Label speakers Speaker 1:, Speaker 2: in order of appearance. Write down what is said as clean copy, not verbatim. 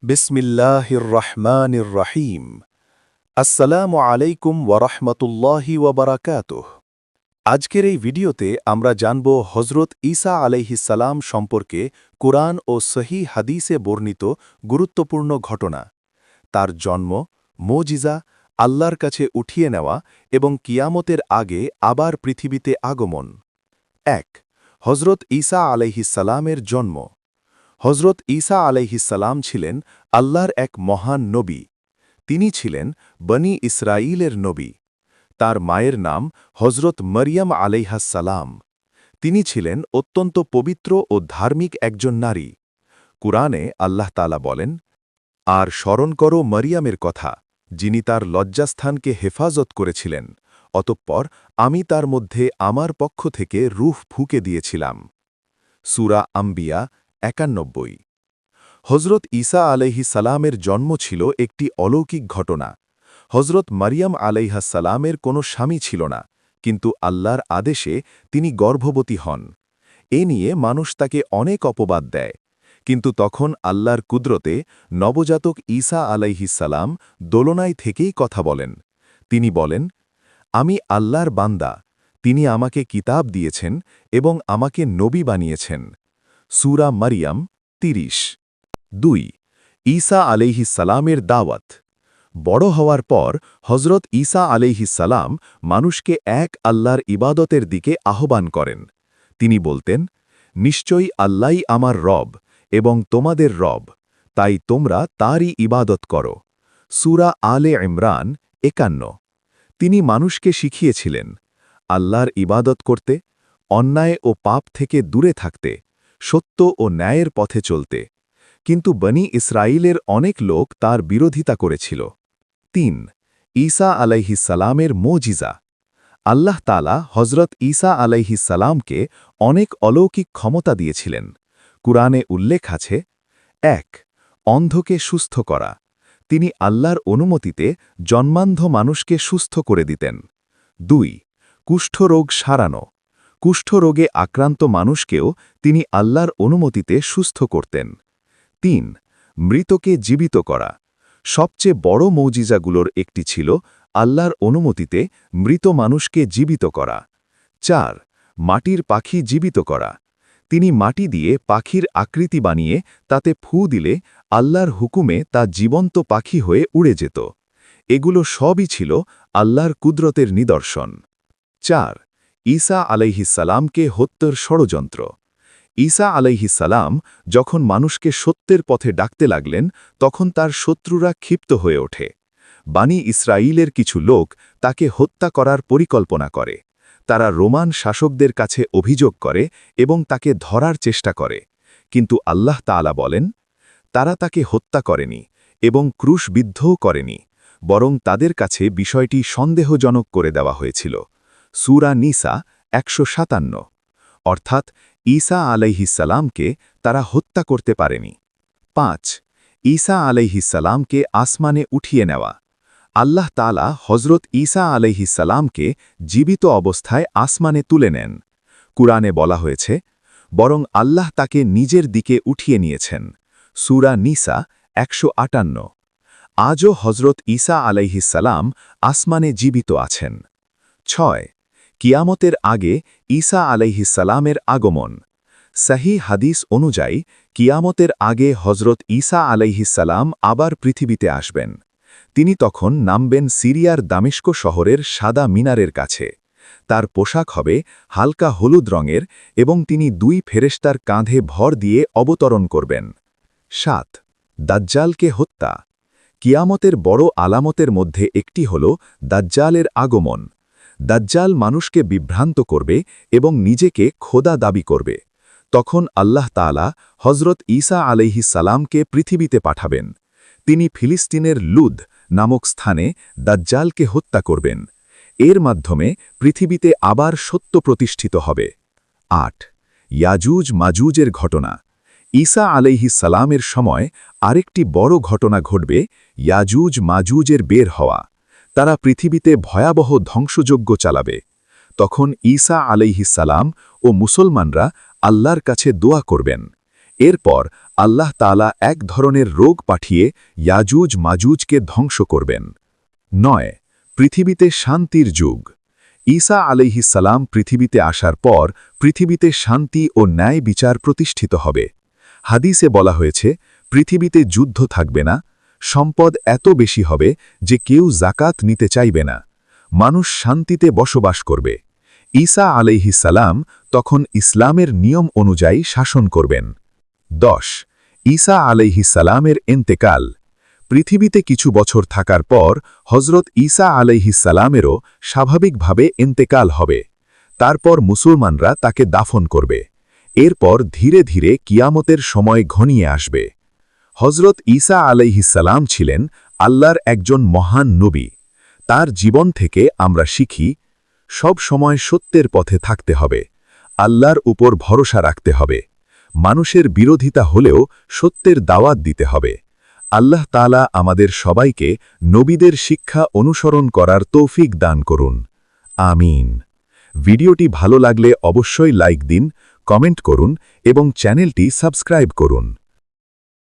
Speaker 1: বিসমিল্লাহির রহমানির রহিম। আসসালামু আলাইকুম ওয়ারাহমাতুল্লাহি ওয়াবারাকাতুহ। আজকের এই ভিডিওতে আমরা জানব হজরত ঈসা আলাইহিসসালাম সম্পর্কে কুরআন ও সহিহ হাদিসে বর্ণিত গুরুত্বপূর্ণ ঘটনা, তার জন্ম, মুজিজা, আল্লাহর কাছে উঠিয়ে নেওয়া এবং কিয়ামতের আগে আবার পৃথিবীতে আগমন। ১. হজরত ঈসা আলাইহিসসালামের জন্ম। হজরত ঈসা আলাইহিসসালাম ছিলেন আল্লাহর এক মহান নবী। তিনি ছিলেন বনি ইসরাঈলের নবী। তার মায়ের নাম হজরত মরিয়ম আলাইহাসসালাম। তিনি ছিলেন অত্যন্ত পবিত্র ও ধার্মিক একজন নারী। কুরআনে আল্লাহ তাআলা বলেন, আর স্মরণ করো মরিয়মের কথা, যিনি তার লজ্জাস্থানকে হেফাজত করেছিলেন, অতঃপর আমি তার মধ্যে আমার পক্ষ থেকে রূহ ফুঁকে দিয়েছিলাম। সূরা আম্বিয়া ৯১। হজরত ঈসা আলাইহিসসালামের জন্ম ছিল একটি অলৌকিক ঘটনা। হজরত মারিয়াম আলাইহাসসালামের কোনো স্বামী ছিল না, কিন্তু আল্লাহর আদেশে তিনি গর্ভবতী হন। এ নিয়ে মানুষ তাকে অনেক অপবাদ দেয়, কিন্তু তখন আল্লাহর কুদরতে নবজাতক ঈসা আলাইহিসসালাম দোলনায় থেকেই কথা বলেন। তিনি বলেন, আমি আল্লাহর বান্দা, তিনি আমাকে কিতাব দিয়েছেন এবং আমাকে নবী বানিয়েছেন। সূরা মারিয়াম ৩০। ২. ঈসা আলাইহিসসালামের দাওয়াত। বড় হওয়ার পর হজরত ঈসা আলাইহিসসালাম মানুষকে এক আল্লাহর ইবাদতের দিকে আহ্বান করেন। তিনি বলতেন, নিশ্চয়ই আল্লাহই আমার রব এবং তোমাদের রব, তাই তোমরা তাঁরই ইবাদত করো। সূরা আলে ইমরান ৫১। তিনি মানুষকে শিখিয়েছিলেন আল্লাহর ইবাদত করতে, অন্যায় ও পাপ থেকে দূরে থাকতে, সত্য ও ন্যায়ের পথে চলতে। কিন্তু বনি ইসরাঈলের অনেক লোক তার বিরোধিতা করেছিল। ৩. ঈসা আলাইহিসসালামের মুজিজা। আল্লাহ তাআলা হজরত ঈসা আলাইহিসসালামকে অনেক অলৌকিক ক্ষমতা দিয়েছিলেন। কুরআনে উল্লেখ আছে, ১. অন্ধকে সুস্থ করা। তিনি আল্লাহর অনুমতিতে জন্মান্ধ মানুষকে সুস্থ করে দিতেন। ২. কুষ্ঠরোগ সারানো। কুষ্ঠরোগে আক্রান্ত মানুষকেও তিনি আল্লাহর অনুমতিতে সুস্থ করতেন। ৩. মৃতকে জীবিত করা। সবচেয়ে বড় মৌজিজাগুলোর একটি ছিল আল্লাহর অনুমতিতে মৃত মানুষকে জীবিত করা। ৪. মাটির পাখি জীবিত করা। তিনি মাটি দিয়ে পাখির আকৃতি বানিয়ে তাতে ফু দিলে আল্লাহর হুকুমে তা জীবন্ত পাখি হয়ে উড়ে যেত। এগুলো সবই ছিল আল্লাহর কুদরতের নিদর্শন। ৪. ঈসা আলাইহিসসালামকে হত্যার ষড়যন্ত্র। ঈসা আলাইহিসসালাম যখন মানুষকে সত্যের পথে ডাকতে লাগলেন, তখন তার শত্রুরা ক্ষিপ্ত হয়ে ওঠে। বানি ইসরাঈলের কিছু লোক তাকে হত্যা করার পরিকল্পনা করে। তারা রোমান শাসকদের কাছে অভিযোগ করে এবং তাকে ধরার চেষ্টা করে। কিন্তু আল্লাহ তাআলা বলেন, তারা তাকে হত্যা করেনি এবং ক্রুশবিদ্ধও করেনি, বরং তাদের কাছে বিষয়টি সন্দেহজনক করে দেওয়া হয়েছিল। সূরা নিসা ১৫৭। অর্থাৎ ঈসা আলাইহিসসালামকে তারা হত্যা করতে পারেনি। ৫. ঈসা আলাইহিসসালামকে আসমানে উঠিয়ে নেওয়া। আল্লাহ তাআলা হজরত ঈসা আলাইহিসসালামকে জীবিত অবস্থায় আসমানে তুলে নেন। কুরআনে বলা হয়েছে, বরং আল্লাহ তাকে নিজের দিকে উঠিয়ে নিয়েছেন। সূরা নিসা ১৫৮। আজও হজরত ঈসা আলাইহিসসালাম আসমানে জীবিত আছেন। ৬. কিয়ামতের আগে ঈসা আলাইহিসসালামের আগমন। সহিহ হাদিস অনুযায়ী কিয়ামতের আগে হজরত ঈসা আলাইহিসসালাম আবার পৃথিবীতে আসবেন। তিনি তখন নামবেন সিরিয়ার দামেস্ক শহরের সাদা মিনারের কাছে। তার পোশাক হবে হালকা হলুদ রঙের এবং তিনি ২ ফেরেশতার কাঁধে ভর দিয়ে অবতরণ করবেন। ৭. দাজ্জালকে হত্যা। কিয়ামতের বড় আলামতের মধ্যে একটি হল দাজ্জালের আগমন। দাজ্জাল মানুষকে বিভ্রান্ত করবে এবং নিজেকে খোদা দাবি করবে। তখন আল্লাহ তাআলা হজরত ঈসা আলাইহিসসালামকে পৃথিবীতে পাঠাবেন। তিনি ফিলিস্তিনের লুদ নামক স্থানে দাজ্জালকে হত্যা করবেন। এর মাধ্যমে পৃথিবীতে আবার সত্য প্রতিষ্ঠিত হবে। ৮. ইয়াজুজ মাজুজের ঘটনা। ঈসা আলাইহিসসালামের সময় আরেকটি বড় ঘটনা ঘটবে, ইয়াজুজ মাজুজের বের হওয়া। তারা পৃথিবীতে ভয়াবহ ধ্বংসযজ্ঞ চালাবে। তখন ঈসা আলাইহিসসালাম ও মুসলমানরা আল্লাহর কাছে দোয়া করবেন। এরপর
Speaker 2: আল্লাহ তাআলা এক ধরনের রোগ পাঠিয়ে ইয়াজুজ মাজুজকে ধ্বংস করবেন। 9. পৃথিবীতে শান্তির যুগ। ঈসা আলাইহিস সালাম পৃথিবীতে আসার পর পৃথিবীতে শান্তি ও ন্যায় বিচার প্রতিষ্ঠিত হবে। হাদিসে বলা হয়েছে, পৃথিবীতে যুদ্ধ থাকবে না, সম্পদ এত বেশি হবে যে কেউ জাকাত নিতে চাইবে না, মানুষ শান্তিতে বসবাস করবে। ঈসা আলাইহিস সালাম তখন ইসলামের নিয়ম অনুযায়ী শাসন করবেন। 10. ঈসা আলাইহিস সালামের ইন্তেকাল। পৃথিবীতে কিছু বছর থাকার পর হজরত ঈসা আলাইহিস সালামেরও স্বাভাবিকভাবে ইন্তেকাল হবে। তারপর মুসলমানরা তাকে দাফন করবে। এরপর ধীরে ধীরে কিয়ামতের সময় ঘনিয়ে আসবে। হজরত ঈসা আলাইহিস সালাম ছিলেন আল্লাহর একজন মহান নবী। তার জীবন থেকে আমরা শিখি, সব সময় সত্যের পথে থাকতে হবে, আল্লাহর উপর ভরসা রাখতে হবে, মানুষের বিরোধিতা হলেও সত্যের দাওয়াত দিতে হবে। আল্লাহ তাআলা আমাদের সবাইকে নবীদের শিক্ষা অনুসরণ করার তৌফিক দান করুন। আমিন। ভিডিওটি ভালো লাগলে অবশ্যই লাইক দিন, কমেন্ট করুন এবং চ্যানেলটি সাবস্ক্রাইব করুন।